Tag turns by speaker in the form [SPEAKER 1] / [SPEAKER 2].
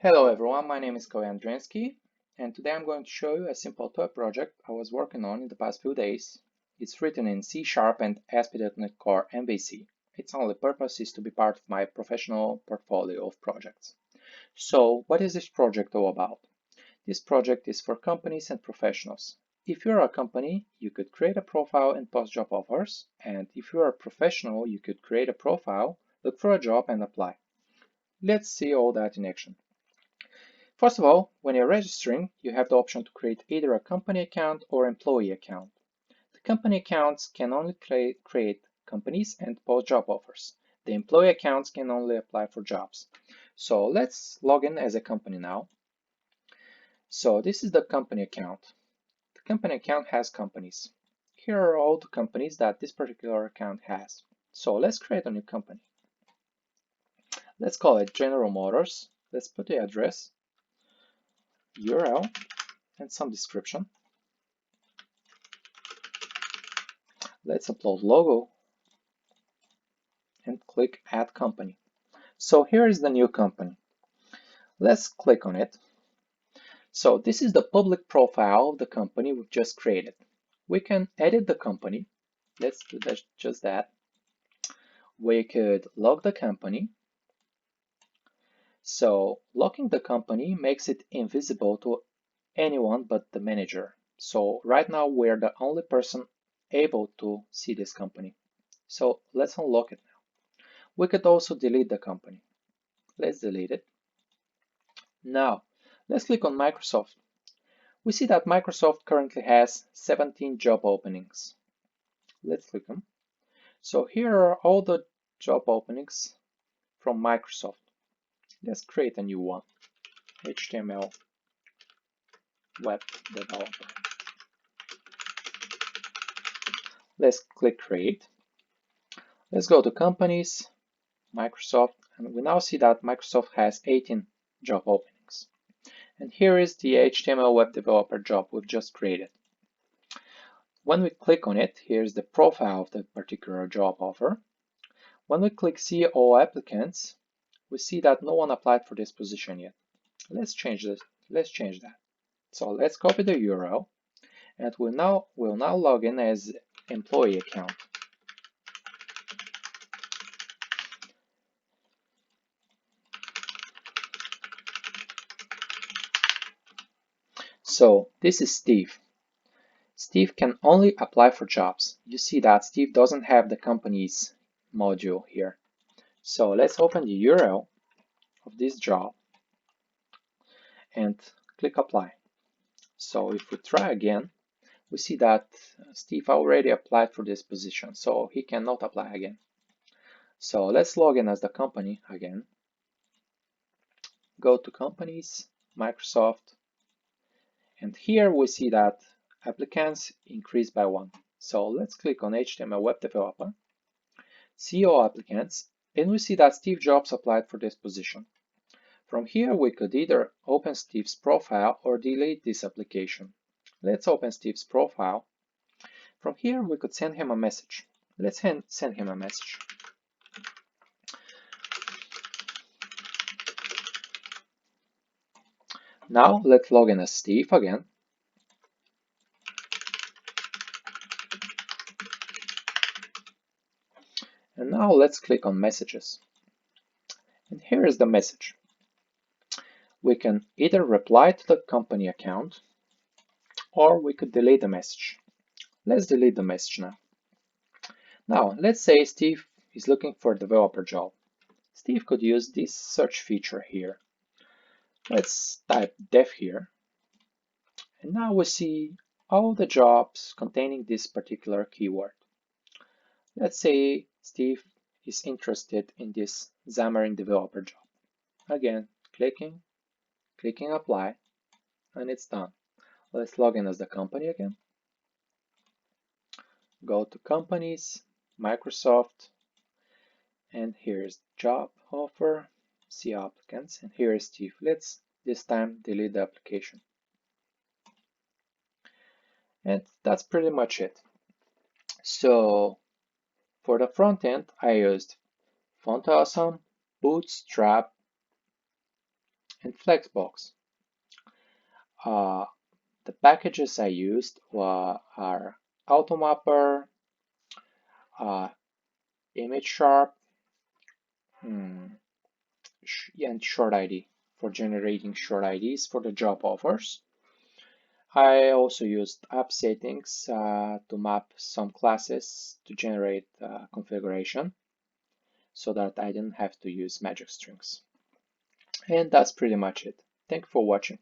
[SPEAKER 1] Hello everyone, my name is Koyan Dransky, and today I'm going to show you a simple toy project I was working on in the past few days. It's written in C# and ASP.NET Core MVC. Its only purpose is to be part of my professional portfolio of projects. So, what is this project all about? This project is for companies and professionals. If you're a company, you could create a profile and post job offers, and if you're a professional, you could create a profile, look for a job, and apply. Let's see all that in action. First of all, when you're registering, you have the option to create either a company account or employee account. The company accounts can only create companies and post job offers. The employee accounts can only apply for jobs. So let's log in as a company now. So this is the company account. The company account has companies. Here are all the companies that this particular account has. So let's create a new company. Let's call it General Motors. Let's put the address, URL, and some description. Let's upload logo and click Add Company. So here is the new company. Let's click on it. So this is the public profile of the company we've just created. We can edit the company. Let's do just that. We could log the company. So locking the company makes it invisible to anyone but the manager. So right now we're the only person able to see this company. So let's unlock it now. We could also delete the company. Let's delete it. Now, let's click on Microsoft. We see that Microsoft currently has 17 job openings. Let's click them. So here are all the job openings from Microsoft. Let's create a new one. HTML web developer. Let's click create. Let's go to companies, Microsoft, and we now see that Microsoft has 18 job openings. And here is the HTML web developer job we've just created. When we click on it, here's the profile of the particular job offer. When we click see all applicants, we see that no one applied for this position yet. Let's change this. Let's change that. So let's copy the URL, and we'll now log in as employee account. So this is Steve. Steve can only apply for jobs. You see that Steve doesn't have the company's module here. So let's open the URL of this job and click apply. So if we try again, we see that Steve already applied for this position, so he cannot apply again. So let's log in as the company again. Go to companies, Microsoft, and here we see that applicants increased by 1. So let's click on HTML web developer, see all applicants, and we see that Steve Jobs applied for this position. From here, we could either open Steve's profile or delete this application. Let's open Steve's profile. From here, we could send him a message. Let's send him a message. Now, let's log in as Steve again. And now let's click on messages. And here is the message. We can either reply to the company account or we could delete the message. Let's delete the message now. Now, let's say Steve is looking for a developer job. Steve could use this search feature here. Let's type dev here. And now we see all the jobs containing this particular keyword. Let's say Steve is interested in this Xamarin developer job. Again, clicking apply, and it's done. Let's log in as the company again. Go to companies, Microsoft, and here's job offer, see applicants, and here is Steve. Let's this time delete the application. And that's pretty much it. So for the front end, I used Font Awesome, Bootstrap, and Flexbox. The packages I used are Automapper, Image Sharp, and Short ID for generating short IDs for the job offers. I also used app settings to map some classes to generate configuration so that I didn't have to use magic strings. And that's pretty much it. Thank you for watching.